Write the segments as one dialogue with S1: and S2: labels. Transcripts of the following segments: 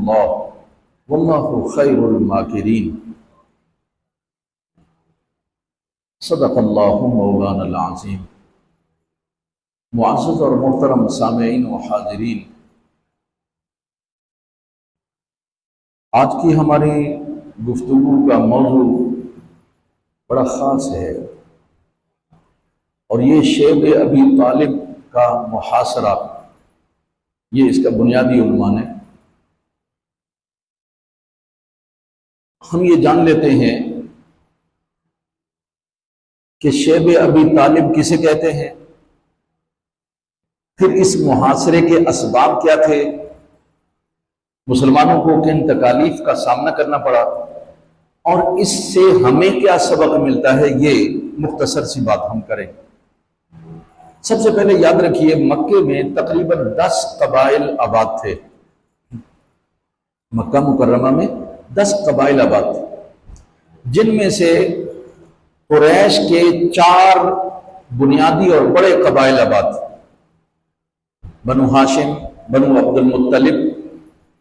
S1: اللہ واللہ خیر الماکرین۔ صدق اللہ مولانا العظیم۔ معزز اور محترم سامعین و حاضرین، آج کی ہماری گفتگو کا موضوع بڑا خاص ہے، اور یہ شیب ابی طالب کا محاصرہ، یہ اس کا بنیادی عنوان ہے۔ ہم یہ جان لیتے ہیں کہ شیب ابی طالب کسے کہتے ہیں، پھر اس محاصرے کے اسباب کیا تھے، مسلمانوں کو کن تکالیف کا سامنا کرنا پڑا، اور اس سے ہمیں کیا سبق ملتا ہے، یہ مختصر سی بات ہم کریں۔ سب سے پہلے یاد رکھیے، مکے میں تقریباً 10 قبائل آباد تھے۔ مکہ مکرمہ میں 10 قبائل آباد تھے، جن میں سے قریش کے 4 بنیادی اور بڑے قبائل آباد تھے: بنو ہاشم، بنو عبد المطلب،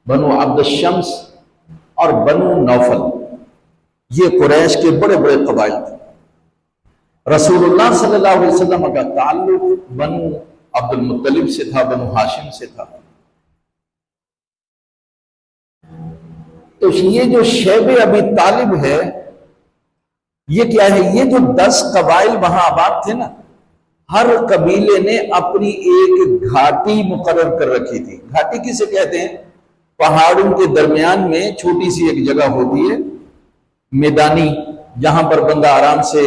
S1: بنو عبد الشمس اور بنو نوفل۔ یہ قریش کے بڑے بڑے قبائل تھے۔ رسول اللہ صلی اللہ علیہ وسلم کا تعلق بنو عبد المطلب سے تھا، بنو ہاشم سے تھا۔ تو یہ جو شیب ابی طالب ہے، یہ کیا ہے؟ یہ جو 10 قبائل وہاں آباد تھے نا، ہر قبیلے نے اپنی ایک گھاٹی مقرر کر رکھی تھی۔ گھاٹی کسے کہتے ہیں؟ پہاڑوں کے درمیان میں چھوٹی سی ایک جگہ ہوتی ہے، میدانی، جہاں پر بندہ آرام سے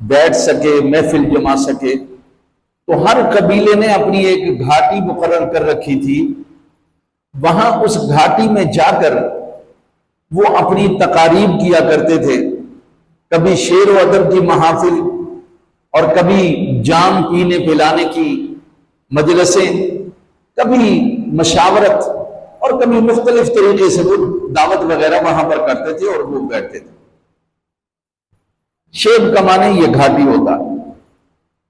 S1: بیٹھ سکے، محفل جما سکے۔ تو ہر قبیلے نے اپنی ایک گھاٹی مقرر کر رکھی تھی۔ وہاں اس گھاٹی میں جا کر وہ اپنی تقاریب کیا کرتے تھے، کبھی شعر و ادب کی محافل، اور کبھی جام پینے پلانے کی مجلسیں، کبھی مشاورت، اور کبھی مختلف طریقے سے وہ دعوت وغیرہ وہاں پر کرتے تھے اور وہ بیٹھتے تھے۔ شیب کا معنی یہ گھاٹی ہوتا ہے۔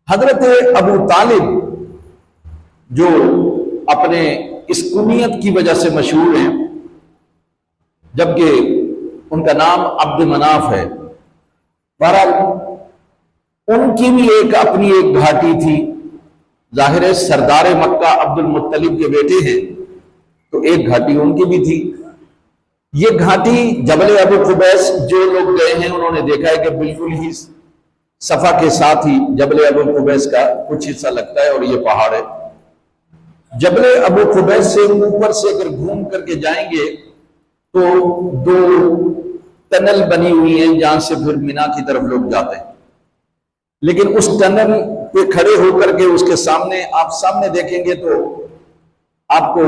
S1: حضرت ابو طالب جو اپنے اس کنیت کی وجہ سے مشہور ہیں، جبکہ ان کا نام عبد مناف ہے، بہرحال ان کی بھی اپنی ایک گھاٹی تھی۔ ظاہر ہے سردار مکہ عبد المطلب کے بیٹے ہیں، تو ایک گھاٹی ان کی بھی تھی۔ یہ گھاٹی جبل ابو قبیس، جو لوگ گئے ہیں انہوں نے دیکھا ہے کہ بالکل ہی صفا کے ساتھ ہی جبل ابو قبیس کا کچھ حصہ لگتا ہے، اور یہ پہاڑ ہے۔ جبل ابو قبیس سے اوپر سے اگر گھوم کر کے جائیں گے تو 2 ٹنل بنی ہوئی ہیں، جہاں سے پھر مینا کی طرف لوگ جاتے ہیں۔ لیکن اس ٹنل پہ کھڑے ہو کر کے اس کے سامنے آپ سامنے دیکھیں گے تو آپ کو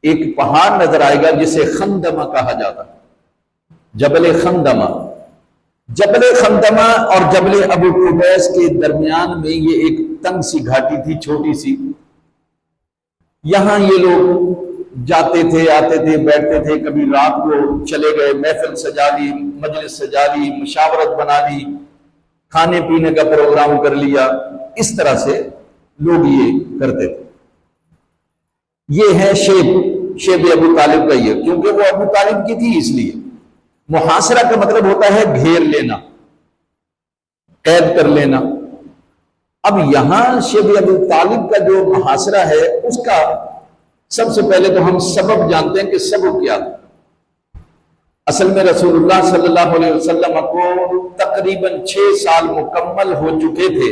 S1: ایک پہاڑ نظر آئے گا جسے خندمہ کہا جاتا ہے، جبل خندمہ۔ جبل خندمہ اور جبل ابو قبیس کے درمیان میں یہ ایک تنگ سی گھاٹی تھی، چھوٹی سی۔ یہاں یہ لوگ جاتے تھے، آتے تھے، بیٹھتے تھے، کبھی رات کو چلے گئے، محفل سجا لی، مجلس سجا لی، مشاورت بنا لی، کھانے پینے کا پروگرام کر لیا۔ اس طرح سے لوگ یہ کرتے تھے۔ یہ ہے شیب ابو طالب کا، یہ کیونکہ وہ ابو طالب کی تھی اس لیے۔ محاصرہ کا مطلب ہوتا ہے گھیر لینا، قید کر لینا۔ اب یہاں شیب ابو طالب کا جو محاصرہ ہے، اس کا سب سے پہلے تو ہم سبب جانتے ہیں کہ سبب کیا تھا۔ اصل میں رسول اللہ صلی اللہ علیہ وسلم کو تقریباً 6 سال مکمل ہو چکے تھے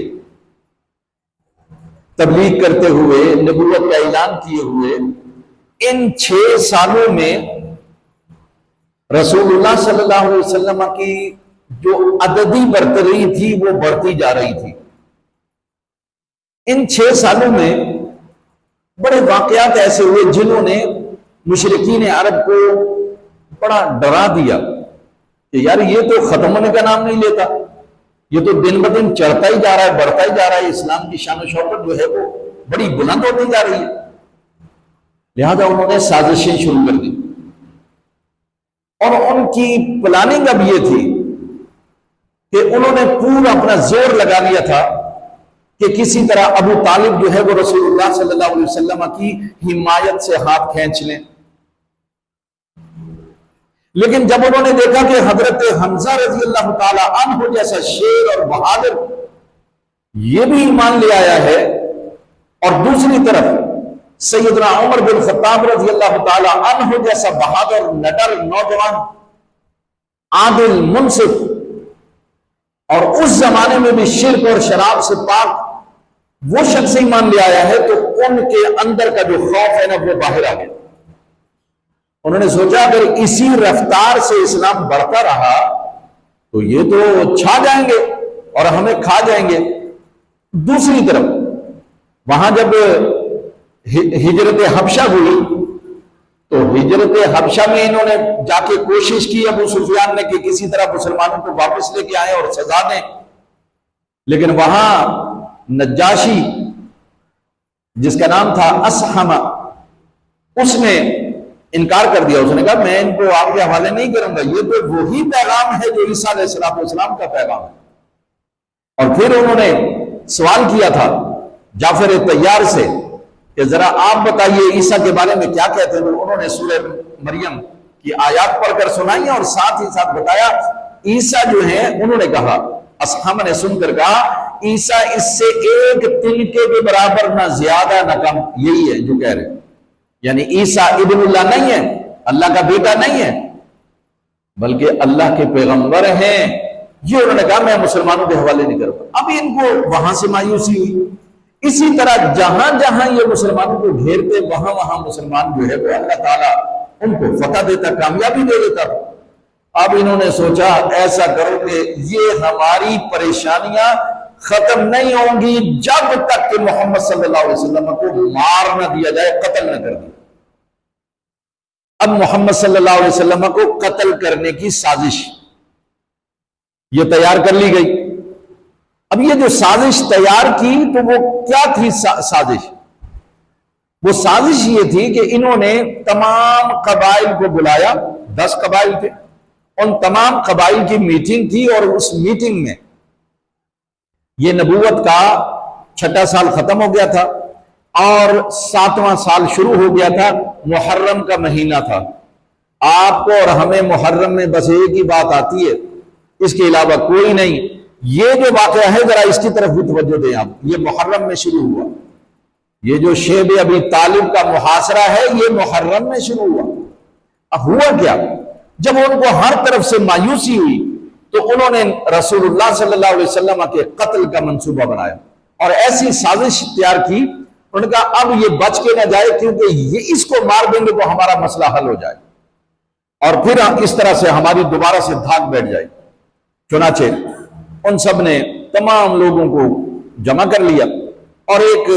S1: تبلیغ کرتے ہوئے، نبوت کا اعلان کیے ہوئے۔ ان 6 سالوں میں رسول اللہ صلی اللہ علیہ وسلم کی جو عددی برتری تھی وہ بڑھتی جا رہی تھی۔ ان 6 سالوں میں بڑے واقعات ایسے ہوئے جنہوں نے مشرکین عرب کو بڑا ڈرا دیا کہ یار یہ تو ختم ہونے کا نام نہیں لیتا، یہ تو دن بدن چڑھتا ہی جا رہا ہے، بڑھتا ہی جا رہا ہے، اسلام کی شان و شوکت جو ہے وہ بڑی بلند ہوتی جا رہی ہے۔ لہذا انہوں نے سازشیں شروع کر دی، اور ان کی پلاننگ اب یہ تھی کہ انہوں نے پورا اپنا زور لگا لیا تھا کہ کسی طرح ابو طالب جو ہے وہ رسول اللہ صلی اللہ علیہ وسلم کی حمایت سے ہاتھ کھینچ لیں، لیکن جب انہوں نے دیکھا کہ حضرت حمزہ رضی اللہ تعالی عنہ جیسا شیر اور بہادر یہ بھی ایمان لے آیا ہے، اور دوسری طرف سیدنا عمر بن خطاب رضی اللہ تعالی عنہ جیسا بہادر نڈر نوجوان عادل منصف، اور اس زمانے میں بھی شرک اور شراب سے پاک وہ شخص ایمان لے آیا ہے، تو ان کے اندر کا جو خوف ہے نا وہ باہر آ گیا۔ انہوں نے سوچا اگر اسی رفتار سے اسلام بڑھتا رہا تو یہ تو چھا جائیں گے اور ہمیں کھا جائیں گے۔ دوسری طرف وہاں جب ہجرت حبشہ ہوئی تو ہجرت حبشہ میں انہوں نے جا کے کوشش کی ابو سفیان نے کہ کسی طرح مسلمانوں کو واپس لے کے آئیں اور سزا دیں، لیکن وہاں نجاشی جس کا نام تھا اسحمہ، اس نے انکار کر دیا۔ اس نے کہا میں ان کو آپ کے حوالے نہیں کروں گا، یہ تو وہی پیغام ہے جو عیسیٰ علیہ السلام کا پیغام ہے۔ اور پھر انہوں نے سوال کیا تھا جعفر طیار سے کہ ذرا آپ بتائیے عیسیٰ کے بارے میں کیا کہتے ہیں۔ انہوں نے سورہ مریم کی آیات پڑھ کر سنائی اور ساتھ ہی ساتھ بتایا عیسیٰ جو ہیں، انہوں نے کہا، اصحاب نے سن کر کہا عیسیٰ اس سے ایک تنکے کے برابر نہ زیادہ نہ کم، یہی ہے جو کہہ رہے ہیں، یعنی عیسیٰ ابن اللہ نہیں ہے، اللہ کا بیٹا نہیں ہے، بلکہ اللہ کے پیغمبر ہیں۔ یہ انہوں نے کہا میں مسلمانوں کے حوالے نہیں کروں۔ اب ان کو وہاں سے مایوسی ہوئی۔ اسی طرح جہاں جہاں یہ مسلمانوں کو گھیرتے وہاں وہاں مسلمان جو ہے وہ اللہ تعالیٰ ان کو فتح دیتا، کامیابی دے دیتا۔ اب انہوں نے سوچا ایسا کرو کہ یہ ہماری پریشانیاں ختم نہیں ہوں گی جب تک کہ محمد صلی اللہ علیہ وسلم کو مار نہ دیا جائے، قتل نہ کر دیا۔ اب محمد صلی اللہ علیہ وسلم کو قتل کرنے کی سازش یہ تیار کر لی گئی۔ اب یہ جو سازش تیار کی تو وہ کیا تھی سازش؟ وہ سازش یہ تھی کہ انہوں نے تمام قبائل کو بلایا، 10 قبائل تھے، ان تمام قبائل کی میٹنگ تھی، اور اس میٹنگ میں یہ نبوت کا 6واں سال ختم ہو گیا تھا اور 7واں سال شروع ہو گیا تھا۔ محرم کا مہینہ تھا۔ آپ کو اور ہمیں محرم میں بس ایک ہی بات آتی ہے، اس کے علاوہ کوئی نہیں۔ یہ جو واقعہ ہے ذرا اس کی طرف بھی توجہ دیں آپ، یہ محرم میں شروع ہوا۔ یہ جو شیب ابی طالب کا محاصرہ ہے یہ محرم میں شروع ہوا۔ اب ہوا کیا؟ جب ان کو ہر طرف سے مایوسی ہوئی تو انہوں نے رسول اللہ صلی اللہ علیہ وسلم کے قتل کا منصوبہ بنایا اور ایسی سازش تیار کی۔ انہوں نے کہا اب یہ بچ کے نہ جائے، کیونکہ یہ اس کو مار دیں گے تو ہمارا مسئلہ حل ہو جائے اور پھر اس طرح سے ہماری دوبارہ سے دھاک بیٹھ جائے۔ چنانچہ ان سب نے تمام لوگوں کو جمع کر لیا اور ایک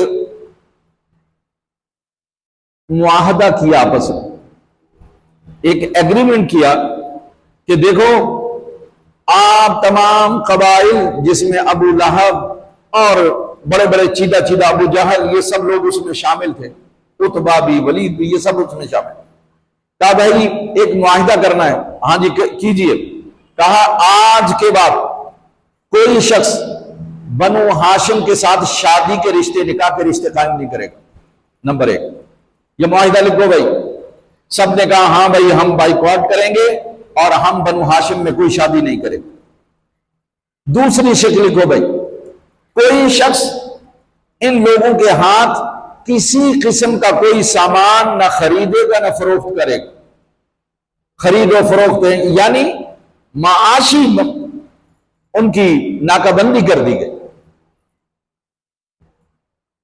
S1: معاہدہ کیا، آپس میں ایک ایگریمنٹ کیا کہ دیکھو آپ تمام قبائل جس میں ابو لہب اور بڑے بڑے چیدہ چیدہ ابو جہل یہ سب لوگ اس میں شامل تھے، عتبہ بھی ولید بھی یہ سب اس میں شامل تھے۔ کہا بھائی ایک معاہدہ کرنا ہے۔ ہاں جی کیجئے۔ کہا آج کے بعد کوئی شخص بنو ہاشم کے ساتھ شادی کے رشتے، نکاح کے رشتے قائم نہیں کرے گا۔ نمبر 1 یہ معاہدہ لکھو بھائی۔ سب نے کہا ہاں بھائی ہم بائیکاٹ کریں گے اور ہم بنو ہاشم میں کوئی شادی نہیں کریں گے۔ دوسری شکل لکھو بھائی، کوئی شخص ان لوگوں کے ہاتھ کسی قسم کا کوئی سامان نہ خریدے گا نہ فروخت کرے گا۔ خرید و فروخت یعنی معاشی ان کی ناکہ بندی کر دی گئی،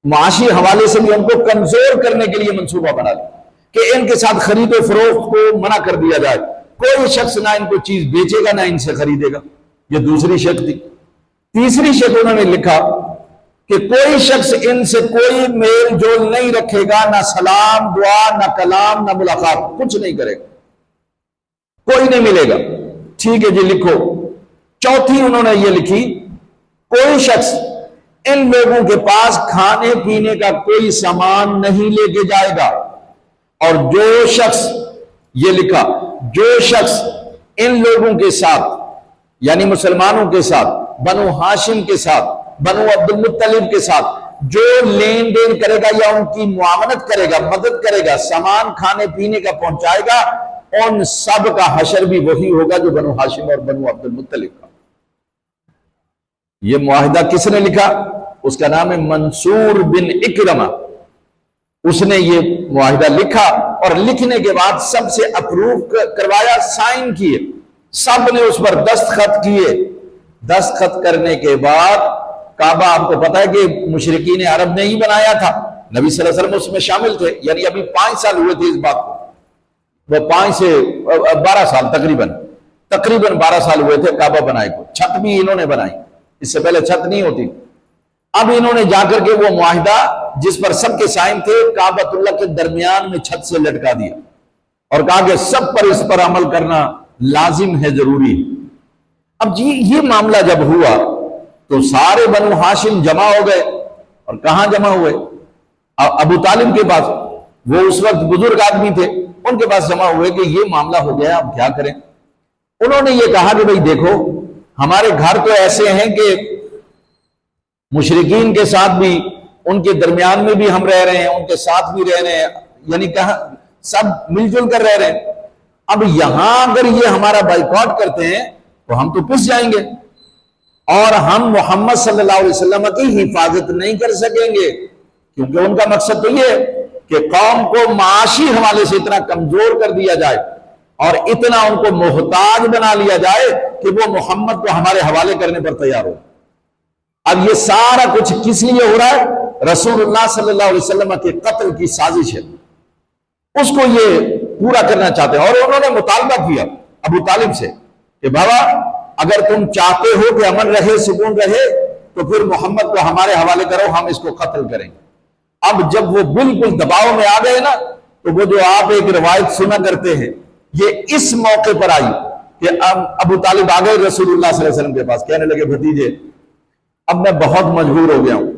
S1: معاشی حوالے سے بھی ان کو کمزور کرنے کے لیے منصوبہ بنا لیا کہ ان کے ساتھ خرید و فروخت کو منع کر دیا جائے، کوئی شخص نہ ان کو چیز بیچے گا نہ ان سے خریدے گا۔ یہ دوسری شرط تھی۔ تیسری شرط انہوں نے لکھا کہ کوئی شخص ان سے کوئی میل جول نہیں رکھے گا، نہ سلام دعا نہ کلام نہ ملاقات، کچھ نہیں کرے گا، کوئی نہیں ملے گا۔ ٹھیک ہے جی لکھو۔ چوتھی انہوں نے یہ لکھی کوئی شخص ان لوگوں کے پاس کھانے پینے کا کوئی سامان نہیں لے کے جائے گا، اور جو شخص یہ لکھا جو شخص ان لوگوں کے ساتھ یعنی مسلمانوں کے ساتھ، بنو ہاشم کے ساتھ، بنو عبد المطلب کے ساتھ جو لین دین کرے گا یا ان کی معاونت کرے گا، مدد کرے گا، سامان کھانے پینے کا پہنچائے گا، ان سب کا حشر بھی وہی ہوگا جو بنو ہاشم اور بنو عبد المطلب کا۔ یہ معاہدہ کس نے لکھا؟ اس کا نام ہے منصور بن اکرمہ۔ اس نے یہ معاہدہ لکھا اور لکھنے کے بعد سب سے اپروو کروایا، سائن کیے، سب نے اس پر دستخط کیے۔ دستخط کرنے کے بعد کعبہ آپ کو پتا ہے کہ مشرکین عرب نے ہی بنایا تھا، نبی صلی اللہ علیہ وسلم اس میں شامل تھے، یعنی ابھی 5 سال ہوئے تھے اس بات کو، وہ 5 سے 12 سال تقریباً 12 سال ہوئے تھے کعبہ بنائے کو۔ چھت بھی انہوں نے بنائی، اس سے پہلے چھت نہیں ہوتی۔ اب انہوں نے جا کر کے وہ معاہدہ جس پر سب کے سائن تھے کعبۃ اللہ کے درمیان میں چھت سے لٹکا دیا اور کہا کہ سب پر اس پر عمل کرنا لازم ہے، ضروری ہے۔ اب جی یہ معاملہ جب ہوا تو سارے بنو ہاشم جمع ہو گئے، اور کہاں جمع ہوئے؟ ابو طالب کے پاس، وہ اس وقت بزرگ آدمی تھے، ان کے پاس جمع ہوئے کہ یہ معاملہ ہو گیا، اب کیا کریں؟ انہوں نے یہ کہا کہ بھئی دیکھو، ہمارے گھر تو ایسے ہیں کہ مشرکین کے ساتھ بھی، ان کے درمیان میں بھی ہم رہ رہے ہیں، ان کے ساتھ بھی رہ رہے ہیں، یعنی کہاں سب مل جل کر رہ رہے ہیں۔ اب یہاں اگر یہ ہمارا بائیکاٹ کرتے ہیں تو ہم تو پس جائیں گے، اور ہم محمد صلی اللہ علیہ وسلم کی حفاظت نہیں کر سکیں گے، کیونکہ ان کا مقصد تو یہ ہے کہ قوم کو معاشی حوالے سے اتنا کمزور کر دیا جائے اور اتنا ان کو محتاج بنا لیا جائے کہ وہ محمد کو ہمارے حوالے کرنے پر تیار ہو۔ اب یہ سارا کچھ کس لیے ہو رہا ہے؟ رسول اللہ صلی اللہ علیہ وسلم کے قتل کی سازش ہے، اس کو یہ پورا کرنا چاہتے ہیں۔ اور انہوں نے مطالبہ کیا ابو طالب سے کہ بابا اگر تم چاہتے ہو کہ امن رہے، سکون رہے، تو پھر محمد کو ہمارے حوالے کرو، ہم اس کو قتل کریں گے۔ اب جب وہ بالکل دباؤ میں آ گئے نا، تو وہ جو آپ ایک روایت سنا کرتے ہیں، یہ اس موقع پر آئی کہ ابو طالب آ گئے رسول اللہ صلی اللہ علیہ وسلم کے پاس، کہنے لگے بھتیجے اب میں بہت مجبور ہو گیا ہوں،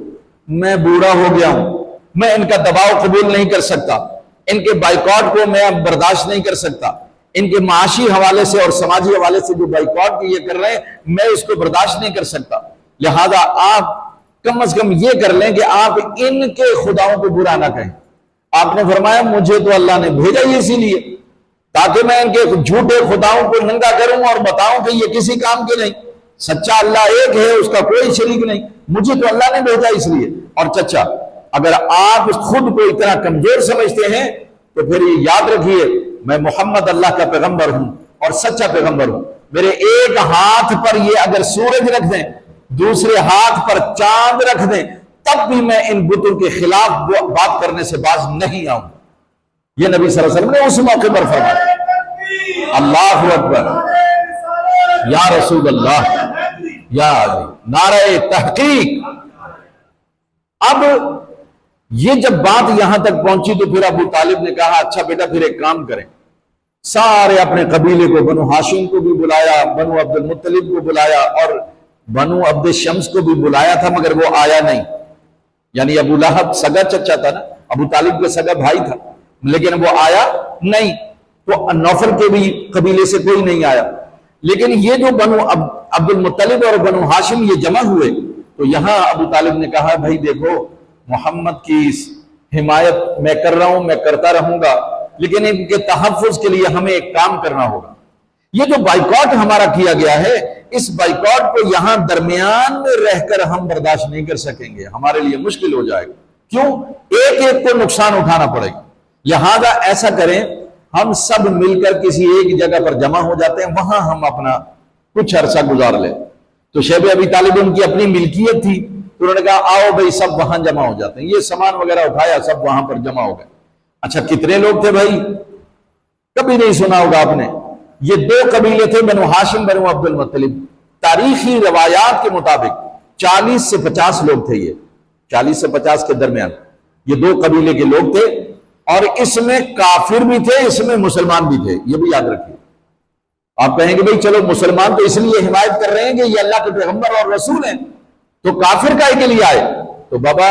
S1: میں بوڑھا ہو گیا ہوں، میں ان کا دباؤ قبول نہیں کر سکتا، ان کے بائیکاٹ کو میں اب برداشت نہیں کر سکتا، ان کے معاشی حوالے سے اور سماجی حوالے سے جو بائیکاٹ یہ کر رہے ہیں میں اس کو برداشت نہیں کر سکتا، لہذا آپ کم از کم یہ کر لیں کہ آپ ان کے خداؤں کو برا نہ کہیں۔ آپ نے فرمایا مجھے تو اللہ نے بھیجا ہی اسی لیے تاکہ میں ان کے جھوٹے خداؤں کو ننگا کروں اور بتاؤں کہ یہ کسی کام کے نہیں، سچا اللہ ایک ہے، اس کا کوئی شریک نہیں، مجھے تو اللہ نے بھیجا اس لیے۔ اور چچا اگر آپ خود کو اتنا کمزور سمجھتے ہیں تو پھر یہ یاد رکھیے میں محمد اللہ کا پیغمبر ہوں اور سچا پیغمبر ہوں، میرے ایک ہاتھ پر یہ اگر سورج رکھ دیں، دوسرے ہاتھ پر چاند رکھ دیں، تب بھی میں ان بتوں کے خلاف بات کرنے سے باز نہیں آؤں۔ یہ نبی صلی اللہ علیہ وسلم نے اس موقع پر فرمایا۔ اللہ اکبر، یا رسول اللہ، یا علی، نعرہ تحقیق۔ اب یہ جب بات یہاں تک پہنچی تو پھر ابو طالب نے کہا اچھا بیٹا پھر ایک کام کریں، سارے اپنے قبیلے کو، بنو ہاشم کو بھی بلایا، بنو عبد المطلب کو بلایا اور بنو عبد شمس کو بھی بلایا تھا، مگر وہ آیا نہیں۔ یعنی ابو لہب سگا چچا تھا نا، ابو طالب کا سگا بھائی تھا، لیکن وہ آیا نہیں، تو نوفل کے بھی قبیلے سے کوئی نہیں آیا۔ لیکن یہ جو بنو عبد المطلب اور بنو ہاشم یہ جمع ہوئے تو یہاں ابو طالب نے کہا بھائی دیکھو محمد کی حمایت میں کر رہا ہوں، میں کرتا رہوں گا، لیکن ان کے تحفظ کے لیے ہمیں ایک کام کرنا ہوگا۔ یہ جو بائیکاٹ ہمارا کیا گیا ہے، اس بائیکاٹ کو یہاں درمیان میں رہ کر ہم برداشت نہیں کر سکیں گے، ہمارے لیے مشکل ہو جائے گا۔ کیوں؟ ایک ایک کو نقصان اٹھانا پڑے گا، لہذا ایسا کریں ہم سب مل کر کسی ایک جگہ پر جمع ہو جاتے ہیں، وہاں ہم اپنا کچھ عرصہ گزار لیں۔ تو شیب ابی طالب ان کی اپنی ملکیت تھی، تو انہوں نے کہا آؤ بھائی سب وہاں جمع ہو جاتے ہیں، یہ سامان وغیرہ اٹھایا، سب وہاں پر جمع ہو گئے۔ اچھا کتنے لوگ تھے بھائی؟ کبھی نہیں سنا ہوگا آپ نے، یہ 2 قبیلے تھے، بنو ہاشم بنو عبد المطلب۔ تاریخی روایات کے مطابق 40 سے 50 لوگ تھے، یہ 40 سے 50 کے درمیان یہ 2 قبیلے کے لوگ تھے، اور اس میں کافر بھی تھے، اس میں مسلمان بھی تھے، یہ بھی یاد رکھیے۔ آپ کہیں گے بھئی چلو مسلمان تو اس لیے حمایت کر رہے ہیں کہ یہ اللہ کے پیغمبر اور رسول ہیں، تو کافر کائے کے لیے آئے؟ تو بابا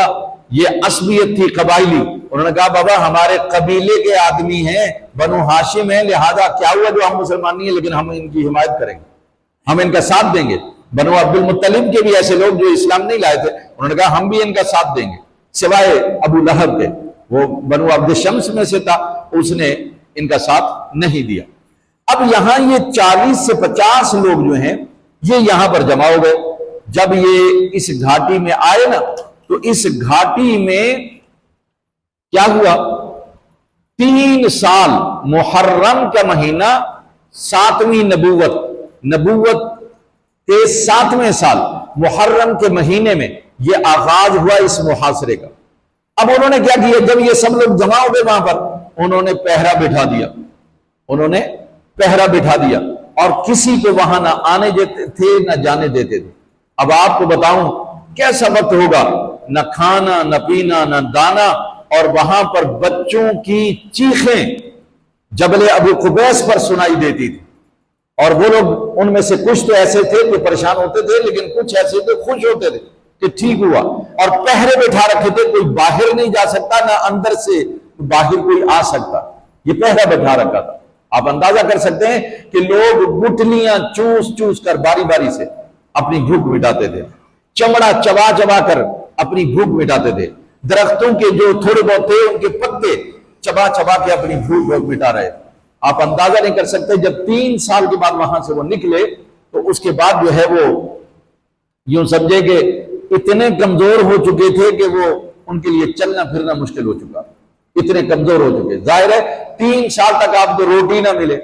S1: یہ عصبیت تھی قبائلی، انہوں نے کہا بابا ہمارے قبیلے کے آدمی ہیں، بنو ہاشم ہیں، لہذا کیا ہوا جو ہم مسلمان نہیں ہیں لیکن ہم ان کی حمایت کریں گے، ہم ان کا ساتھ دیں گے۔ بنو عبد المطلب کے بھی ایسے لوگ جو اسلام نہیں لائے تھے، انہوں نے کہا ہم بھی ان کا ساتھ دیں گے، سوائے ابو لہب کے، وہ بنو عبد شمس میں سے تھا، اس نے ان کا ساتھ نہیں دیا۔ اب یہاں یہ 40 سے 50 لوگ جو ہیں یہ یہاں پر جمع ہو گئے. جب یہ اس گھاٹی میں آئے نا تو اس گھاٹی میں کیا ہوا، 3 سال محرم کا مہینہ، 7ویں نبوت کے 7ویں سال محرم کے مہینے میں یہ آغاز ہوا اس محاصرے کا. اب انہوں نے کیا کیا، جب یہ سب لوگ جمع ہو گئے وہاں پر، انہوں نے پہرا بٹھا دیا اور کسی کو وہاں نہ آنے دیتے تھے نہ جانے دیتے تھے. اب آپ کو بتاؤں کیسا وقت ہوگا، نہ کھانا نہ پینا نہ دانا، اور وہاں پر بچوں کی چیخیں جبل ابو قبیس پر سنائی دیتی تھی. اور وہ لوگ ان میں سے کچھ تو ایسے تھے کہ پریشان ہوتے تھے، لیکن کچھ ایسے تھے خوش ہوتے تھے کہ ٹھیک ہوا. اور پہرے بٹھا رکھے تھے، کوئی باہر نہیں جا سکتا، نہ اندر سے باہر کوئی آ سکتا. یہ پہرا بٹھا رکھا تھا. آپ اندازہ کر سکتے ہیں کہ لوگ گٹلیاں چوس کر باری باری سے اپنی بھوک مٹاتے تھے، چمڑا چبا کر اپنی بھوک مٹاتے تھے. درختوں کے جو تھوڑے بہت تھے ان کے پتے چبا کے اپنی بھوک مٹا رہے. آپ اندازہ نہیں کر سکتے. جب 3 سال کے بعد وہاں سے وہ نکلے تو اس کے بعد جو ہے وہ یوں سمجھے کہ اتنے کمزور ہو چکے تھے کہ وہ ان کے لیے چلنا پھرنا مشکل ہو چکا، اتنے کمزور ہو چکے. ظاہر ہے 3 سال تک آپ کو روٹی نہ ملے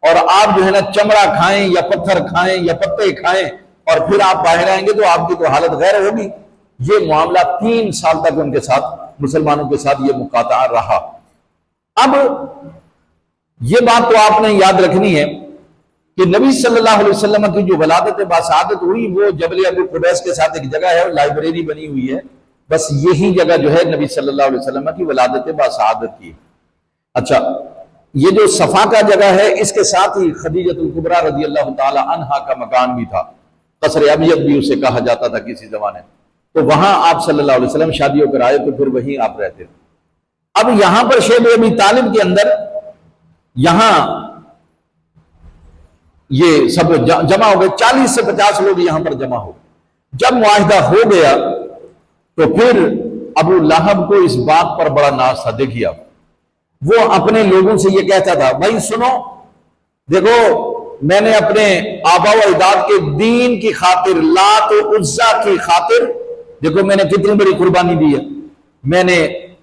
S1: اور آپ جو ہے نا چمڑا کھائیں یا پتھر کھائیں یا پتے کھائیں اور پھر آپ باہر آئیں گے تو آپ کی تو حالت غیر ہوگی. یہ معاملہ 3 سال تک ان کے ساتھ، مسلمانوں کے ساتھ یہ مقاطعہ رہا. اب یہ بات تو آپ نے یاد رکھنی ہے کہ نبی صلی اللہ علیہ وسلم کی جو ولادت باسعادت ہوئی وہ جبل ابو قبیس کے ساتھ ایک جگہ ہے، لائبریری بنی ہوئی ہے، بس یہی جگہ جو ہے نبی صلی اللہ علیہ وسلم کی ولادت باسعادت کی. اچھا، یہ جو صفا کا جگہ ہے اس کے ساتھ ہی خدیجۃ الکبریٰ رضی اللہ تعالی عنہا کا مکان بھی تھا. قصر ابیض بھی اسے کہا جاتا تھا کسی زمانے. تو وہاں آپ صلی اللہ علیہ وسلم شادی ہو کر آئے تو پھر وہیں آپ رہتے تھے. اب یہاں پر شیب ابی طالب کے اندر یہاں یہ سب جمع ہو گئے، 40 سے 50 لوگ یہاں پر جمع ہو. جب معاہدہ ہو گیا تو پھر ابو لہب کو اس بات پر بڑا ناز تھا. دیکھیے اب وہ اپنے لوگوں سے یہ کہتا تھا، بھائی سنو، دیکھو میں نے اپنے آبا و اجداد کے دین کی خاطر، لات و عزا کی خاطر، دیکھو میں نے کتنی بڑی قربانی دی ہے. میں نے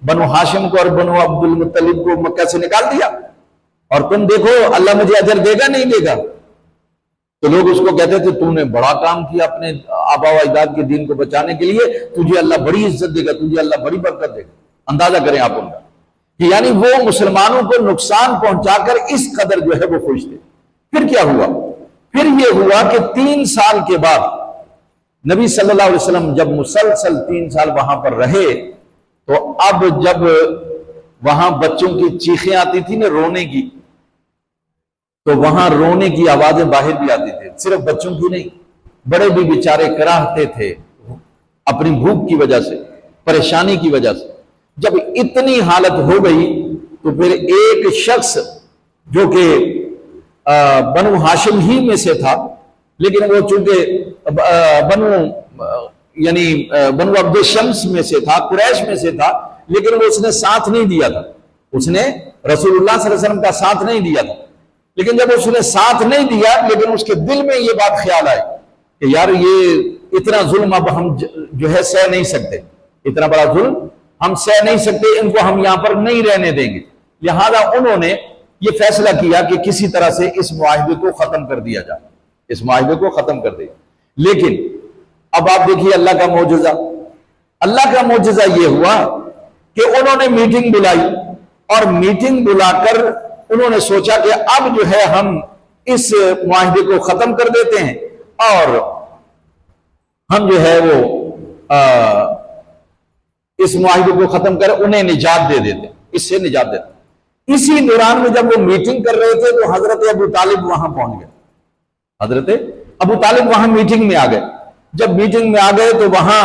S1: بنو ہاشم کو اور بنو عبد المطلب کو مکہ سے نکال دیا، اور تم دیکھو اللہ مجھے اجر دے گا نہیں دے گا. تو لوگ اس کو کہتے تھے تو نے بڑا کام کیا اپنے آبا و اجداد کے دین کو بچانے کے لیے، تجھے اللہ بڑی عزت دے گا، تجھے اللہ بڑی برکت دے گا. اندازہ کریں آپ ان کا کہ یعنی وہ مسلمانوں کو نقصان پہنچا کر اس قدر جو ہے وہ خوش تھے. پھر کیا ہوا؟ پھر یہ ہوا کہ 3 سال کے بعد نبی صلی اللہ علیہ وسلم جب مسلسل 3 سال وہاں پر رہے تو اب جب وہاں بچوں کی چیخیں آتی تھی نا رونے کی، تو وہاں رونے کی آوازیں باہر بھی آتی تھی. صرف بچوں کی نہیں، بڑے بھی بیچارے کراہتے تھے اپنی بھوک کی وجہ سے، پریشانی کی وجہ سے. جب اتنی حالت ہو گئی تو پھر ایک شخص جو کہ بنو ہاشم ہی میں سے تھا، لیکن وہ چونکہ بنو عبد شمس میں سے تھا، قریش میں سے تھا، لیکن وہ اس نے ساتھ نہیں دیا تھا. اس نے رسول اللہ صلی اللہ علیہ وسلم کا ساتھ نہیں دیا تھا. لیکن جب اس نے ساتھ نہیں دیا، لیکن اس کے دل میں یہ بات خیال آئی کہ یار یہ اتنا ظلم اب ہم جو ہے سہ نہیں سکتے، اتنا بڑا ظلم ہم سہ نہیں سکتے، ان کو ہم یہاں پر نہیں رہنے دیں گے. لہذا انہوں نے یہ فیصلہ کیا کہ کسی طرح سے اس معاہدے کو ختم کر دیا جائے، اس معاہدے کو ختم کر دیا. لیکن اب آپ دیکھیے اللہ کا معجزہ. اللہ کا معجزہ یہ ہوا کہ انہوں نے میٹنگ بلائی، اور میٹنگ بلا کر انہوں نے سوچا کہ اب جو ہے ہم اس معاہدے کو ختم کر دیتے ہیں اور ہم جو ہے وہ اس معاہدے کو ختم کر انہیں نجات دے دیتے، اس سے نجات دیتے. اسی دوران میں جب وہ میٹنگ کر رہے تھے تو حضرت ابو طالب وہاں پہنچ گئے. حضرت ابو طالب وہاں میٹنگ میں آ گئے. جب میٹنگ میں آ گئے تو وہاں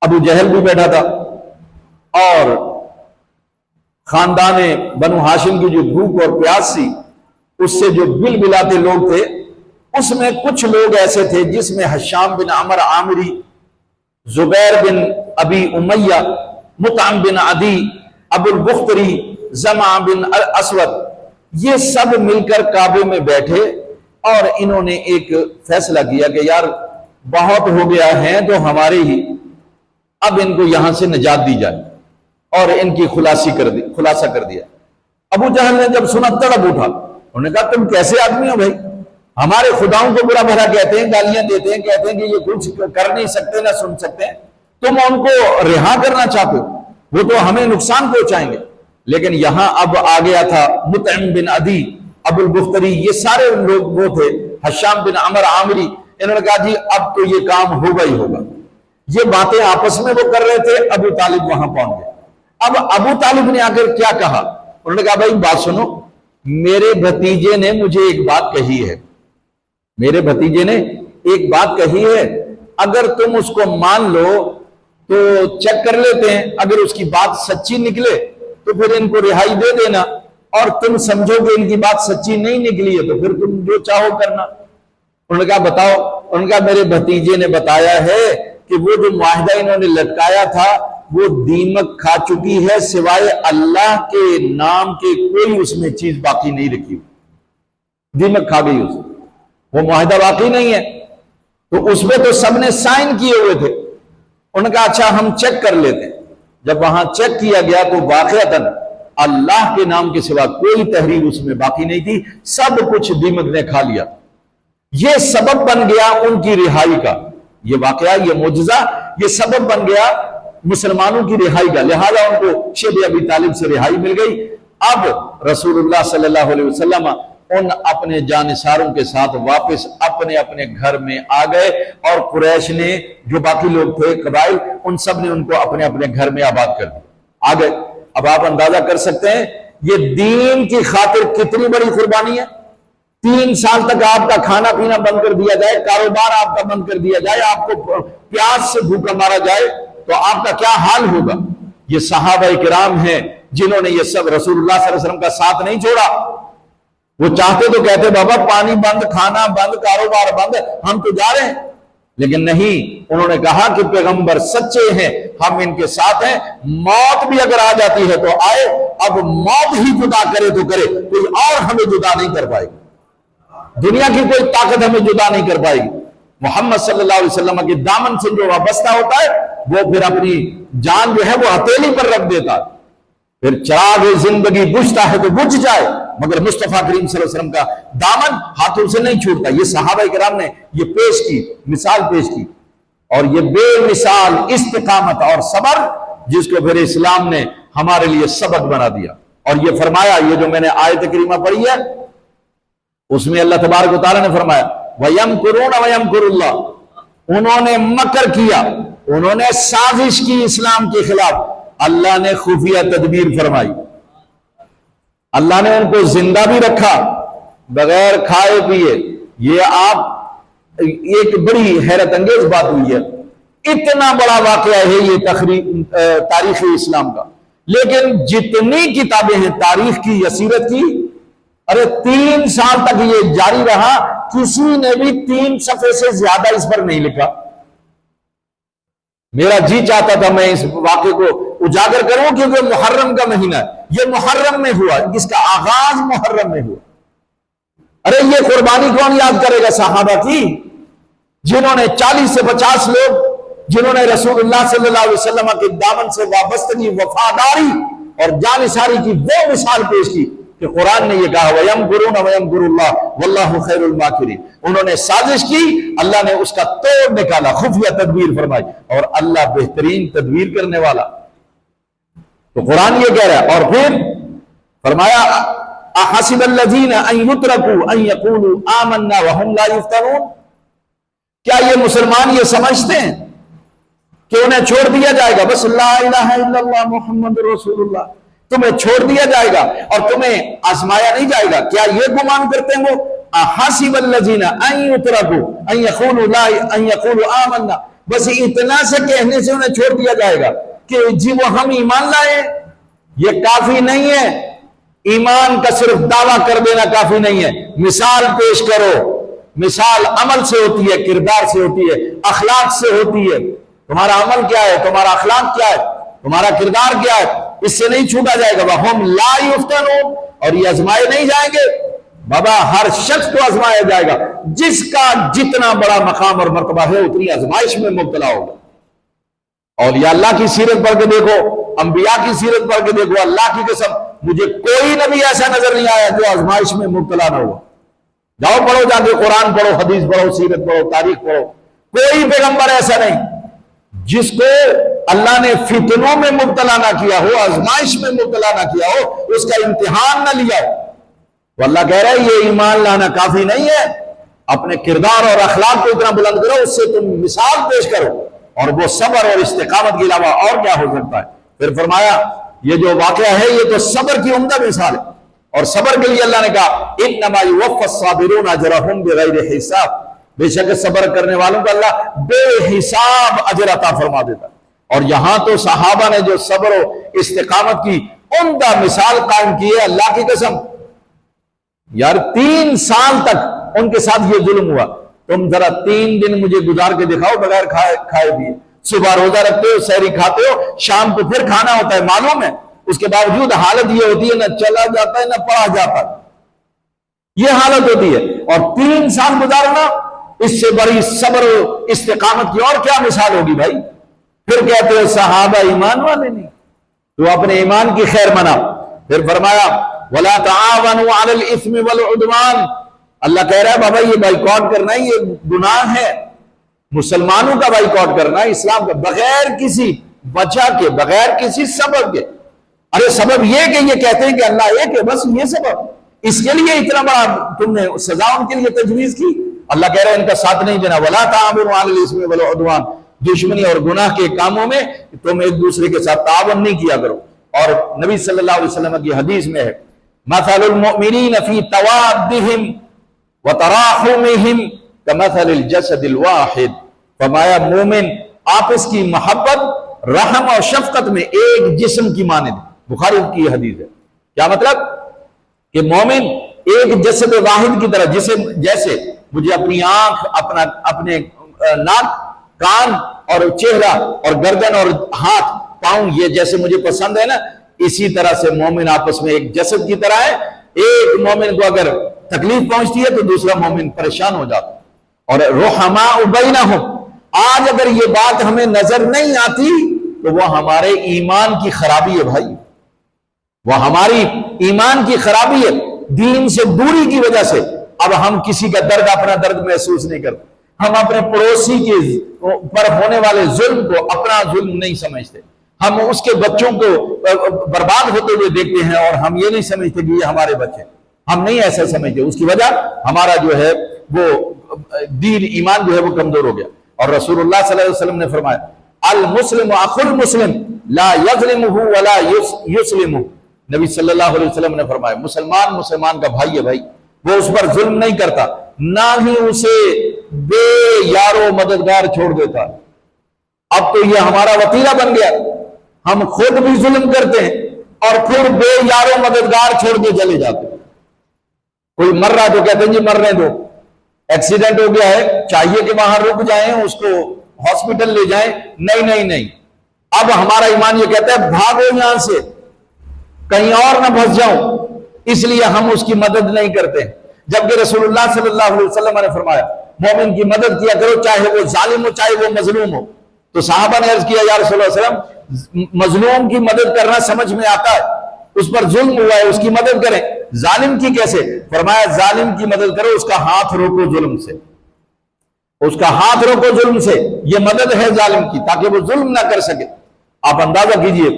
S1: ابو جہل بھی بیٹھا تھا، اور خاندان بنو ہاشم کی جو بھوک اور پیاس تھی اس سے جو بل بلاتے لوگ تھے، اس میں کچھ لوگ ایسے تھے جس میں حشام بن عمر عامری، زبیر بن ابی امیہ، مطعم بن عدی، ابو البختری، زمع بن اسود، یہ سب مل کر کعبے میں بیٹھے اور انہوں نے ایک فیصلہ کیا کہ یار بہت ہو گیا ہے تو ہمارے ہی، اب ان کو یہاں سے نجات دی جائے، اور ان کی خلاصہ کر دیا۔ ابو جہل نے جب سنا تڑپ اٹھا، انہوں نے کہا تم کیسے آدمی ہو بھائی، ہمارے خداؤں کو برا بھلا کہتے ہیں، گالیاں دیتے ہیں، کہتے ہیں کہ یہ کچھ کر نہیں سکتے نہ سن سکتے ہیں، تم ان کو رہا کرنا چاہتے ہو، وہ تو ہمیں نقصان پہنچائیں گے۔ لیکن یہاں اب آ گیا تھا مطعم بن عدی، ابو البختری، یہ سارے لوگ وہ تھے، حشام بن عمر عامری، انہوں نے کہا جی اب تو یہ کام ہوگا ہی ہوگا۔ یہ باتیں آپس میں وہ کر رہے تھے، ابو طالب وہاں پہنچ گئے۔ اب ابو طالب نے آ کر کیا کہا، انہوں نے کہا بھائی بات سنو، میرے بھتیجے نے مجھے ایک بات کہی ہے، میرے بھتیجے نے ایک بات کہی ہے، اگر تم اس کو مان لو تو چیک کر لیتے ہیں، اگر اس کی بات سچی نکلے تو پھر ان کو رہائی دے دینا، اور تم سمجھو کہ ان کی بات سچی نہیں نکلی ہے تو پھر تم جو چاہو کرنا۔ انہوں نے کہا بتاؤ، انہوں نے کہا میرے بھتیجے نے بتایا ہے کہ وہ جو معاہدہ انہوں نے لٹکایا تھا وہ دیمک کھا چکی ہے، سوائے اللہ کے نام کے کوئی اس میں چیز باقی نہیں رکھی، دیمک کھا گئی اس، وہ معاہدہ باقی نہیں ہے۔ تو اس میں تو سب نے سائن کیے ہوئے تھے۔ انہوں نے کہا اچھا ہم چیک کر لیتے ہیں۔ جب وہاں چیک کیا گیا تو واقعتاً اللہ کے نام کے سوا کوئی تحریر اس میں باقی نہیں تھی، سب کچھ دیمک نے کھا لیا۔ یہ سبب بن گیا ان کی رہائی کا، یہ واقعہ، یہ معجزہ، یہ سبب بن گیا مسلمانوں کی رہائی کا، لہذا ان کو شیب ابی طالب سے رہائی مل گئی۔ اب رسول اللہ صلی اللہ علیہ وسلم ان اپنے جانثاروں کے ساتھ واپس اپنے اپنے گھر میں آ گئے، اور قریش نے، جو باقی لوگ تھے قبائل، ان سب نے ان کو اپنے اپنے گھر میں آباد کر دیا، آ گئے۔ اب آپ اندازہ کر سکتے ہیں یہ دین کی خاطر کتنی بڑی قربانی ہے۔ 3 سال تک آپ کا کھانا پینا بند کر دیا جائے، کاروبار آپ کا بند کر دیا جائے، آپ کو پیاس سے بھوکا مارا جائے تو آپ کا کیا حال ہوگا۔ یہ صحابہ کرام ہیں جنہوں نے یہ سب رسول اللہ صلی اللہ علیہ وسلم کا ساتھ نہیں چھوڑا۔ وہ چاہتے تو کہتے بابا پانی بند، کھانا بند، کاروبار بند، ہم تو جا رہے ہیں، لیکن نہیں، انہوں نے کہا کہ پیغمبر سچے ہیں، ہم ان کے ساتھ ہیں، موت بھی اگر آ جاتی ہے تو آئے، اب موت ہی جدا کرے تو کرے، کوئی اور ہمیں جدا نہیں کر پائے گی، دنیا کی کوئی طاقت ہمیں جدا نہیں کر پائے گی۔ محمد صلی اللہ علیہ وسلم کے دامن سے جو وابستہ ہوتا ہے وہ پھر اپنی جان جو ہے وہ ہتھیلی پر رکھ دیتا ہے، پھر چراغ زندگی بجھتا ہے تو بجھ جائے، مگر مصطفیٰ کریم صلی اللہ علیہ وسلم کا دامن ہاتھوں سے نہیں چھوٹتا۔ یہ صحابہ کرام نے یہ پیش کی، مثال پیش کی، اور یہ بے مثال استقامت اور صبر جس کو پھر اسلام نے ہمارے لیے سبق بنا دیا۔ اور یہ فرمایا، یہ جو میں نے آیت کریمہ پڑھی ہے اس میں اللہ تبارک و تعالیٰ نے فرمایا وَيَمْكُرُونَ وَيَمْكُرُ اللَّهُ، انہوں نے مکر کیا، انہوں نے سازش کی اسلام کے خلاف، اللہ نے خفیہ تدبیر فرمائی، اللہ نے ان کو زندہ بھی رکھا بغیر کھائے پیے۔ یہ آپ ایک بڑی حیرت انگیز بات ہوئی ہے، اتنا بڑا واقعہ ہے یہ تاریخ اسلام کا، لیکن جتنی کتابیں ہیں تاریخ کی یا سیرت کی، ارے 3 سال تک یہ جاری رہا، کسی نے بھی 3 صفحے سے زیادہ اس پر نہیں لکھا۔ میرا جی چاہتا تھا میں اس واقعے کو اجاگر کروں کیونکہ محرم کا مہینہ ہے، یہ محرم میں ہوا، اس کا آغاز محرم میں ہوا۔ ارے یہ قربانی کون یاد کرے گا صحابہ کی، جنہوں نے 40 سے 50 لوگ، جنہوں نے رسول اللہ صلی اللہ علیہ وسلم کے دامن سے وابستگی، وفاداری اور جانثاری کی وہ مثال پیش کی کہ قرآن نے یہ کہا وَيَمْكُرُونَ وَيَمْكُرُ اللَّهُ وَاللَّهُ خَيْرُ الْمَاكِرِينَ۔ انہوں نے سازش کی، اللہ نے اس کا توڑ نکالا، خفیہ تدبیر فرمائی، اور اللہ بہترین تدبیر کرنے والا۔ تو قرآن یہ کہہ رہا ہے، اور پھر فرمایا أَحَسِبَ الَّذِينَ أَن يُتْرَكُوا أَن يَقُولُوا آمَنَّا وَهُمْ لَا يُفْتَنُونَ، کیا یہ مسلمان یہ سمجھتے ہیں کہ انہیں چھوڑ دیا جائے گا بس لا الہ الا اللہ محمد رسول اللہ، تمہیں چھوڑ دیا جائے گا اور تمہیں آزمایا نہیں جائے گا؟ کیا یہ گمان کرتے ہیں وہ؟ أَحَسِبَ الَّذِينَ أَن يُتْرَكُوا أَن يَقُولُوا آمَنَّا، بس اتنا سے کہنے سے انہیں چھوڑ دیا جائے گا کہ جی وہ ہم ایمان لائے؟ یہ کافی نہیں ہے، ایمان کا صرف دعویٰ کر دینا کافی نہیں ہے، مثال پیش کرو۔ مثال عمل سے ہوتی ہے، کردار سے ہوتی ہے، اخلاق سے ہوتی ہے۔ تمہارا عمل کیا ہے، تمہارا اخلاق کیا ہے، تمہارا کردار کیا ہے، اس سے نہیں چھوٹا جائے گا. وَهُمْ لَا يُفْتَنُونَ, اور یہ آزمائے نہیں جائیں گے. بابا ہر شخص کو آزمایا جائے گا, جس کا جتنا بڑا مقام اور مرتبہ ہے اتنی آزمائش میں مبتلا ہوگا. اولیاء اللہ کی سیرت پڑھ کے دیکھو, انبیاء کی سیرت پڑھ کے دیکھو, اللہ کی قسم مجھے کوئی نبی ایسا نظر نہیں آیا جو آزمائش میں مبتلا نہ ہوا. جاؤ پڑھو, جا کے قرآن پڑھو, حدیث پڑھو, سیرت پڑھو, تاریخ پڑھو, کوئی پیغمبر ایسا نہیں جس کو اللہ نے فتنوں میں مبتلا نہ کیا ہو, آزمائش میں مبتلا نہ کیا ہو, اس کا امتحان نہ لیا ہو. تو اللہ کہہ رہا ہے یہ ایمان لانا کافی نہیں ہے, اپنے کردار اور اخلاق کو اتنا بلند کرو, اس سے تم مثال پیش کرو, اور وہ صبر اور استقامت کے علاوہ اور کیا ہو سکتا ہے. پھر فرمایا یہ جو واقعہ ہے یہ تو صبر کی عمدہ مثال ہے, اور صبر کے لیے اللہ نے کہا انما یوفی الصابرون اجرهم بغیر حساب, بے شک صبر کرنے والوں کو اللہ بے حساب اجر عطا فرما دیتا. اور یہاں تو صحابہ نے جو صبر و استقامت کی عمدہ مثال قائم کی ہے, اللہ کی قسم یار 3 سال تک ان کے ساتھ یہ ظلم ہوا. تم ذرا 3 دن مجھے گزار کے دکھاؤ بغیر کھائے پیے, صبح روزہ رکھتے ہو, سحری کھاتے ہو, شام کو پھر کھانا ہوتا ہے معلوم ہے, اس کے باوجود حالت یہ ہوتی ہے نہ چلا جاتا ہے نہ پڑھا جاتا ہے, یہ حالت ہوتی ہے. اور 3 سال گزارنا, اس سے بڑی صبر و استقامت کی اور کیا مثال ہوگی بھائی. پھر کہتے ہو صحابہ ایمان والے نہیں, تو اپنے ایمان کی خیر منا. پھر فرمایا وَلَا تَعَاوَنُوا عَلَى الْإِثْمِ وَالْعُدْوَانِ, اللہ کہہ رہا ہے بابا یہ بائیکاٹ کرنا یہ گناہ ہے, مسلمانوں کا بائیکاٹ کرنا, اسلام کا, بغیر کسی وجہ کے, بغیر کسی سبب کے. ارے سبب یہ کہ یہ کہتے ہیں کہ اللہ ایک ہے, بس یہ سبب, اس کے لیے اتنا بڑا تم نے سزا ان کے لیے تجویز کی. اللہ کہہ رہا ہے ان کا ساتھ نہیں دینا. وَلَا تَعَاوَنُوا عَلَى الْإِثْمِ وَالْعُدْوَانِ, دشمنی اور گناہ کے کاموں میں تم ایک دوسرے کے ساتھ تعاون نہیں کیا کرو. اور نبی صلی اللہ علیہ وسلم کی حدیث میں ہے مَثَلُ الْمُؤْمِنِينَ فِي تَوَادِّهِمْ وَتَرَاحُمِهِمْ كَمَثَلِ الْجَسَدِ الْوَاحِدِ, فرمایا مومن آپس کی محبت, رحم اور شفقت میں ایک جسم کی مانند. بخاری کی حدیث ہے. کیا مطلب کہ مومن ایک جسد واحد کی طرح, جیسے مجھے اپنی آنکھ, اپنے ناک, کان اور چہرہ اور گردن اور ہاتھ پاؤں یہ جیسے مجھے پسند ہے نا, اسی طرح سے مومن آپس میں ایک جسد کی طرح ہے. ایک مومن کو اگر تکلیف پہنچتی ہے تو دوسرا مومن پریشان ہو جاتا. اور رحماء بینہم, آج اگر یہ بات ہمیں نظر نہیں آتی تو وہ ہمارے ایمان کی خرابی ہے بھائی, وہ ہماری ایمان کی خرابی ہے. دین سے دوری کی وجہ سے اب ہم کسی کا درد, اپنا درد محسوس نہیں کرتے, ہم اپنے پڑوسی کے پر ہونے والے ظلم کو اپنا ظلم نہیں سمجھتے, ہم اس کے بچوں کو برباد ہوتے ہوئے دیکھتے ہیں اور ہم یہ نہیں سمجھتے کہ یہ ہمارے بچے, ہم نہیں ایسا سمجھتے. اس کی وجہ ہمارا جو ہے وہ دین ایمان جو ہے وہ کمزور ہو گیا. اور رسول اللہ صلی اللہ علیہ وسلم نے فرمایا المسلم اخو المسلم لا یظلمہ ولا یسلمہ, نبی صلی اللہ علیہ وسلم نے فرمایا مسلمان مسلمان کا بھائی ہے بھائی, وہ اس پر ظلم نہیں کرتا, نہ ہی اسے بے یارو مددگار چھوڑ دیتا. اب تو یہ ہمارا وتیرہ بن گیا, ہم خود بھی ظلم کرتے ہیں اور پھر بے یارو مددگار چھوڑ کے چلے جاتے ہیں. کوئی مر رہا تو کہتے ہیں جی مرنے دو, ایکسیڈنٹ ہو گیا ہے چاہیے کہ وہاں رک جائیں, اس کو ہاسپٹل لے جائیں. نہیں, اب ہمارا ایمان یہ کہتا ہے بھاگو یہاں سے, کہیں اور نہ پھنس جاؤں, اس لیے ہم اس کی مدد نہیں کرتے. جبکہ رسول اللہ صلی اللہ علیہ وسلم نے فرمایا مومن کی مدد کیا کرو چاہے وہ ظالم ہو چاہے وہ مظلوم ہو. تو صحابہ نے عرض کیا یا رسول اللہ صلی اللہ علیہ وسلم مظلوم کی مدد کرنا سمجھ میں آتا ہے, اس پر ظلم ہوا ہے اس کی مدد کریں, ظالم کی کیسے؟ فرمایا ظالم کی مدد کرو, اس کا ہاتھ روکو ظلم سے, اس کا ہاتھ روکو ظلم سے, یہ مدد ہے ظالم کی تاکہ وہ ظلم نہ کر سکے. آپ اندازہ کیجئے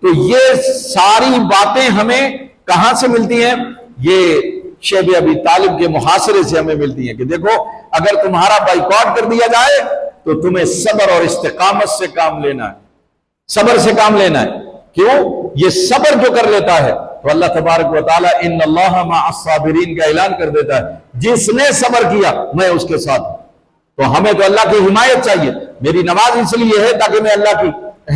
S1: تو یہ ساری باتیں ہمیں کہاں سے ملتی ہیں؟ یہ شیب ابی طالب کے محاصرے سے ہمیں ملتی ہیں کہ دیکھو اگر تمہارا بائیکاٹ کر دیا جائے تو تمہیں صبر اور استقامت سے کام لینا ہے, صبر سے کام لینا ہے. کیوں؟ یہ صبر جو کر لیتا ہے تو اللہ تبارک و تعالیٰ ان اللہ مع الصابرین کا اعلان کر دیتا ہے, جس نے صبر کیا میں اس کے ساتھ ہوں. تو ہمیں تو اللہ کی حمایت چاہیے. میری نماز اس لیے ہے تاکہ میں اللہ کی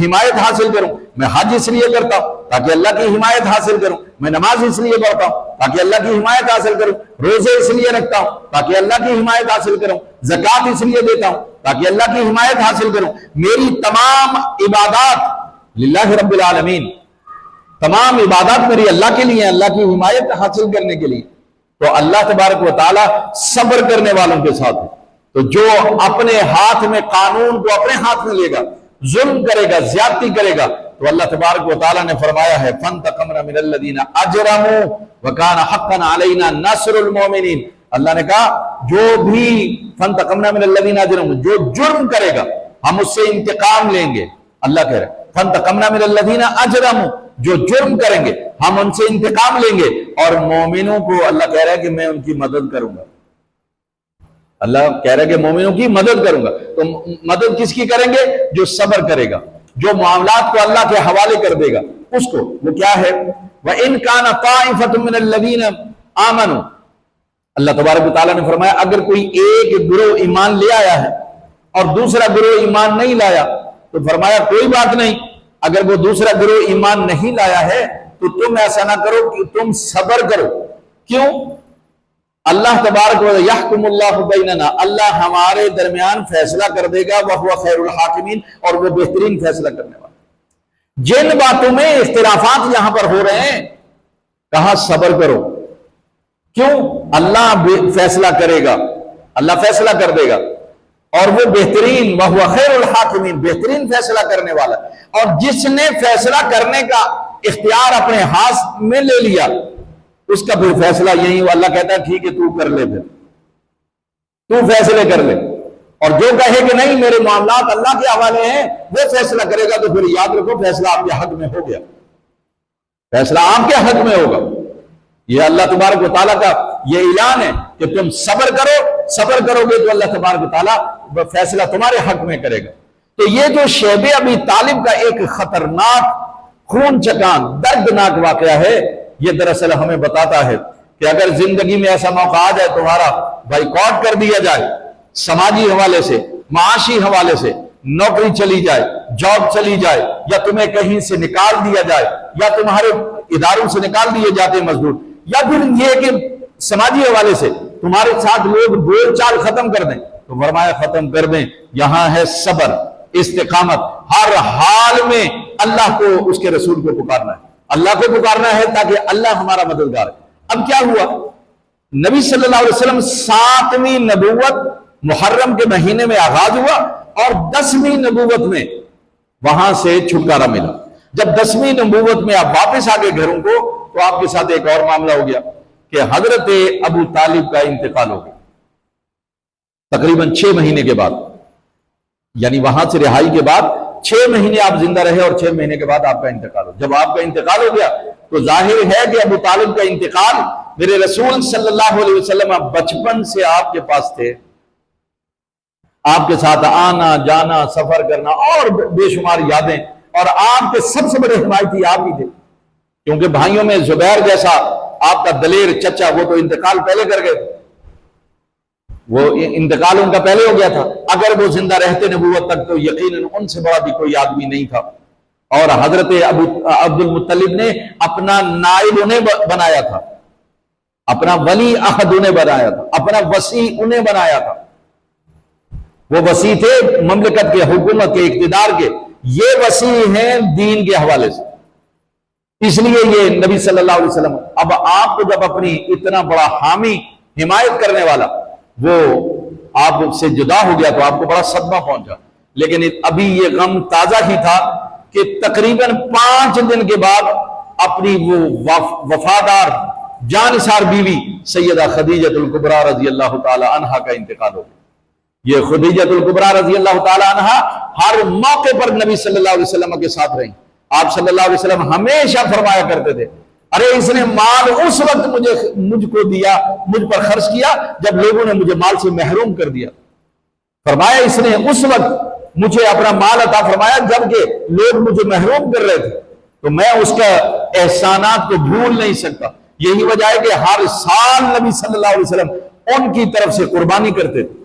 S1: حمایت حاصل کروں, میں حج اس لیے کرتا ہوں تاکہ اللہ کی حمایت حاصل کروں, میں نماز اس لیے پڑھتا ہوں تاکہ اللہ کی حمایت حاصل کروں, روزے اس لیے رکھتا ہوں تاکہ اللہ کی حمایت حاصل کروں, زکوٰۃ اس لیے دیتا ہوں تاکہ اللہ کی حمایت حاصل کروں. میری تمام عبادات للہ رب العالمین, تمام عبادات میری اللہ کے لیے ہیں، اللہ کی حمایت حاصل کرنے کے لیے، تو اللہ تبارک و تعالیٰ صبر کرنے والوں کے ساتھ ہے۔ تو جو اپنے ہاتھ میں قانون کو اپنے ہاتھ میں لے گا، ظلم کرے گا، زیادتی کرے گا، تو اللہ تبارک و تعالیٰ نے فرمایا ہے فَانْتَقَمْنَا مِنَ الَّذِينَ أَجْرَمُوا وَكَانَ حَقًّا عَلَيْنَا نَصْرُ الْمُؤْمِنِينَ۔ اللہ نے کہا جو بھی فَانْتَقَمْنَا مِنَ الَّذِينَ أَجْرَمُوا، جو جرم کرے گا ہم اس سے انتقام لیں گے۔ اللہ کہہ رہے ہیں فَانْتَقَمْنَا مِنَ الَّذِينَ أَجْرَمُوا، جو جرم کریں گے ہم ان سے انتقام لیں گے، اور مومنوں کو اللہ کہہ رہا ہے کہ میں ان کی مدد کروں گا۔ اللہ کہہ رہا ہے کہ مومنوں کی مدد کروں گا، تو مدد کس کی کریں گے؟ جو صبر کرے گا، جو معاملات کو اللہ کے حوالے کر دے گا اس کو۔ وہ کیا ہے؟ وَإِن كَانَ طَائِفَةٌ مِّنَ الَّذِينَ آمَنُوا، اللہ تبارک و تعالیٰ نے فرمایا اگر کوئی ایک گروہ ایمان لے آیا ہے اور دوسرا گروہ ایمان نہیں لایا، تو فرمایا کوئی بات نہیں، اگر وہ دوسرا گروہ ایمان نہیں لایا ہے تو تم ایسا نہ کرو کہ تم صبر کرو۔ کیوں؟ اللہ تبارک و یحکم اللہ بیننا، اللہ ہمارے درمیان فیصلہ کر دے گا، وہو خیر الحاکمین، اور وہ بہترین فیصلہ کرنے والا۔ جن باتوں میں اختلافات یہاں پر ہو رہے ہیں کہا صبر کرو۔ کیوں؟ اللہ فیصلہ کرے گا، اللہ فیصلہ کر دے گا، اور وہ بہترین، وہو خیر الحاکمین، بہترین فیصلہ کرنے والا۔ اور جس نے فیصلہ کرنے کا اختیار اپنے ہاتھ میں لے لیا اس کا پھر فیصلہ یہی ہوا، اللہ کہتا ہے ٹھیک ہے تو کر لے، پھر تو فیصلے کر لے۔ اور جو کہے کہ نہیں میرے معاملات اللہ کے حوالے ہیں وہ فیصلہ کرے گا، تو پھر یاد رکھو فیصلہ آپ کے حق میں ہو گیا، فیصلہ آپ کے حق میں ہوگا۔ یہ اللہ تبارک و تعالیٰ کا یہ اعلان ہے کہ تم صبر کرو، صبر کرو گے تو اللہ تبارک و تعالیٰ فیصلہ تمہارے حق میں کرے گا۔ تو یہ جو شیب ابی طالب کا ایک خطرناک، خون چکان، دردناک واقعہ ہے، یہ دراصل ہمیں بتاتا ہے کہ اگر زندگی میں ایسا موقع آ جائے تمہارا بائیکاٹ کر دیا جائے، سماجی حوالے سے، معاشی حوالے سے، نوکری چلی جائے، جاب چلی جائے، یا تمہیں کہیں سے نکال دیا جائے، یا تمہارے اداروں سے نکال دیے جاتے مزدور، یا پھر یہ کہ سماجی حوالے سے تمہارے ساتھ لوگ بول چال ختم کر دیں، تو فرمایا ختم کر دیں۔ یہاں ہے صبر، استقامت، ہر حال میں اللہ کو، اس کے رسول کو پکارنا ہے، اللہ کو پکارنا ہے تاکہ اللہ ہمارا مددگار ہے۔ اب کیا ہوا؟ نبی صلی اللہ علیہ وسلم 7ویں نبوت محرم کے مہینے میں آغاز ہوا، اور 10ویں نبوت میں وہاں سے چھٹکارا ملا۔ جب 10ویں نبوت میں آپ واپس آگے گھروں کو، تو آپ کے ساتھ ایک اور معاملہ ہو گیا کہ حضرت ابو طالب کا انتقال ہو گیا تقریباً 6 مہینے کے بعد، یعنی وہاں سے رہائی کے بعد 6 مہینے آپ زندہ رہے، اور 6 مہینے کے بعد آپ کا انتقال ہو۔ جب آپ کا انتقال ہو گیا تو ظاہر ہے کہ ابو طالب کا انتقال، میرے رسول صلی اللہ علیہ وسلم بچپن سے آپ کے پاس تھے، آپ کے ساتھ آنا جانا، سفر کرنا، اور بے شمار یادیں، اور آپ کے سب سے بڑے حمایتی آپ ہی تھے، کیونکہ بھائیوں میں زبیر جیسا آپ کا دلیر چچا، وہ تو انتقال پہلے کر گئے، وہ انتقال ان کا پہلے ہو گیا تھا۔ اگر وہ زندہ رہتے نبوت تک تو یقیناً ان سے بڑا بھی کوئی آدمی نہیں تھا، اور حضرت عبد المطلب نے اپنا نائب انہیں بنایا تھا، اپنا ولی عہد انہیں بنایا تھا، اپنا وسیع انہیں بنایا تھا۔ وہ وسیع تھے مملکت کے، حکومت کے، اقتدار کے، یہ وسیع ہیں دین کے حوالے سے، اس لیے یہ نبی صلی اللہ علیہ وسلم۔ اب آپ کو جب اپنی اتنا بڑا حامی، حمایت کرنے والا وہ آپ سے جدا ہو گیا تو آپ کو بڑا صدمہ پہنچا، لیکن ابھی یہ غم تازہ ہی تھا کہ تقریباً 5 دن کے بعد اپنی وہ وفادار جانثار بیوی سیدہ خدیجہ الکبریٰ رضی اللہ تعالی عنہا کا انتقال ہو گیا۔ یہ خدیجہ الکبریٰ رضی اللہ تعالی عنہا ہر موقع پر نبی صلی اللہ علیہ وسلم کے ساتھ رہیں۔ آپ صلی اللہ علیہ وسلم ہمیشہ فرمایا کرتے تھے، ارے اس نے مال اس وقت مجھ کو دیا، مجھ پر خرچ کیا جب لوگوں نے مجھے مال سے محروم کر دیا۔ فرمایا اس نے اس وقت مجھے اپنا مال عطا فرمایا جبکہ لوگ مجھے محروم کر رہے تھے، تو میں اس کا احسانات کو بھول نہیں سکتا۔ یہی وجہ ہے کہ ہر سال نبی صلی اللہ علیہ وسلم ان کی طرف سے قربانی کرتے تھے،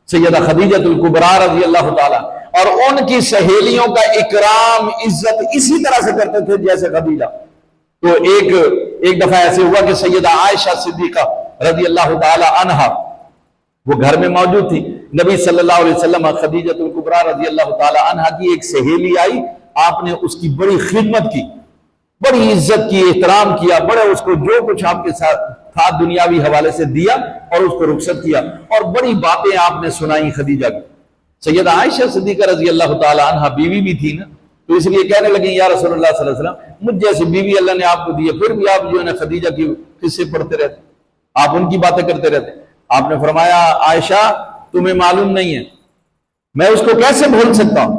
S1: سیدہ خدیجہ الکبریٰ رضی اللہ تعالیٰ، اور ان کی سہیلیوں کا اکرام عزت اسی طرح سے کرتے تھے جیسے خدیجہ۔ تو ایک دفعہ ایسے ہوا کہ سیدہ عائشہ صدیقہ رضی اللہ تعالی عنہا وہ گھر میں موجود تھی۔ نبی صلی اللہ علیہ وسلم خدیجہ الکبریٰ رضی اللہ تعالی عنہا کی ایک سہیلی آئی، آپ نے اس کی بڑی خدمت کی، بڑی عزت کی، احترام کیا، بڑے اس کو جو کچھ آپ کے ساتھ تھا دنیاوی حوالے سے دیا اور اس کو رخصت کیا، اور بڑی باتیں آپ نے سنائی خدیجہ کی۔ سیدہ عائشہ صدیقہ رضی اللہ تعالی عنہ بیوی بھی تھی نا، تو اس لیے کہنے لگیں یا رسول اللہ صلی اللہ علیہ وسلم، مجھ جیسی بیوی اللہ نے آپ کو دی ہے، پھر بھی آپ جو ہے نا خدیجہ کی قصے پڑھتے رہتے، آپ ان کی باتیں کرتے رہتے۔ آپ نے فرمایا عائشہ تمہیں معلوم نہیں ہے، میں اس کو کیسے بھول سکتا ہوں؟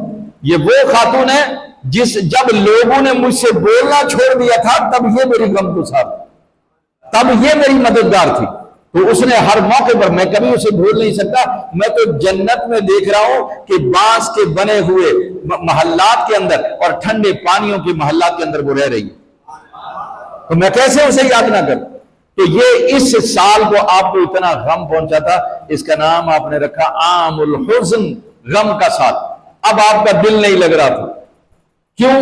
S1: یہ وہ خاتون ہے جب لوگوں نے مجھ سے بولنا چھوڑ دیا تھا تب یہ میری غمگسار تھی، تب یہ میری مددگار تھی، تو اس نے ہر موقع پر، میں کبھی اسے بھول نہیں سکتا۔ میں تو جنت میں دیکھ رہا ہوں کہ بانس کے بنے ہوئے محلات کے اندر اور ٹھنڈے پانیوں کے محلات کے اندر وہ رہ رہی ہے، تو میں کیسے اسے یاد نہ کروں؟ تو یہ اس سال کو آپ کو اتنا غم پہنچا تھا، اس کا نام آپ نے رکھا عام الحزن، غم کا سال۔ اب آپ کا دل نہیں لگ رہا تھا، کیوں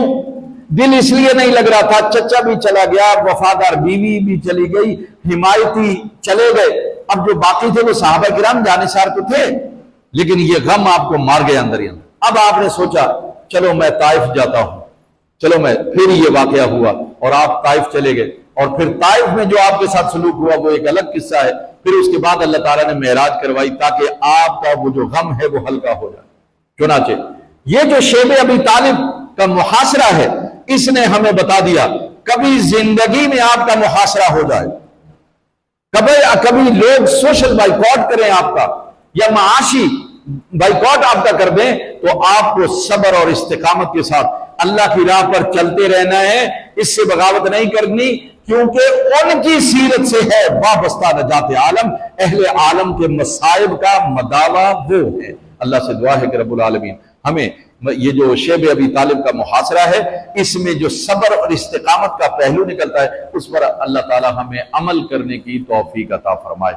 S1: دل اس لیے نہیں لگ رہا تھا؟ چچا بھی چلا گیا، وفادار بیوی بھی چلی گئی، حمایتی چلے گئے، اب جو باقی تھے وہ صحابہ کرام جانثار تو تھے، لیکن یہ غم آپ کو مار گیا اندر ہی اندر۔ اب آپ نے سوچا چلو میں طائف جاتا ہوں، چلو میں، پھر یہ واقعہ ہوا اور آپ طائف چلے گئے، اور پھر طائف میں جو آپ کے ساتھ سلوک ہوا وہ ایک الگ قصہ ہے۔ پھر اس کے بعد اللہ تعالیٰ نے معراج کروائی تاکہ آپ کا وہ جو غم ہے وہ ہلکا ہو جائے۔ چنانچہ یہ جو شیب ابی طالب کا محاصرہ ہے، اس نے ہمیں بتا دیا کبھی زندگی میں آپ کا محاصرہ ہو جائے، کبھی لوگ سوشل بائیکاٹ کریں آپ کا، یا معاشی بائیکاٹ آپ کا کر دیں، تو آپ کو صبر اور استقامت کے ساتھ اللہ کی راہ پر چلتے رہنا ہے، اس سے بغاوت نہیں کرنی، کیونکہ ان کی سیرت سے ہے وابستہ نجات عالم، اہل عالم کے مصائب کا مداوا وہ ہے۔ اللہ سے دعا ہے کہ رب العالمین ہمیں یہ جو شیب ابی طالب کا محاصرہ ہے، اس میں جو صبر اور استقامت کا پہلو نکلتا ہے، اس پر اللہ تعالی ہمیں عمل کرنے کی توفیق عطا فرمائے۔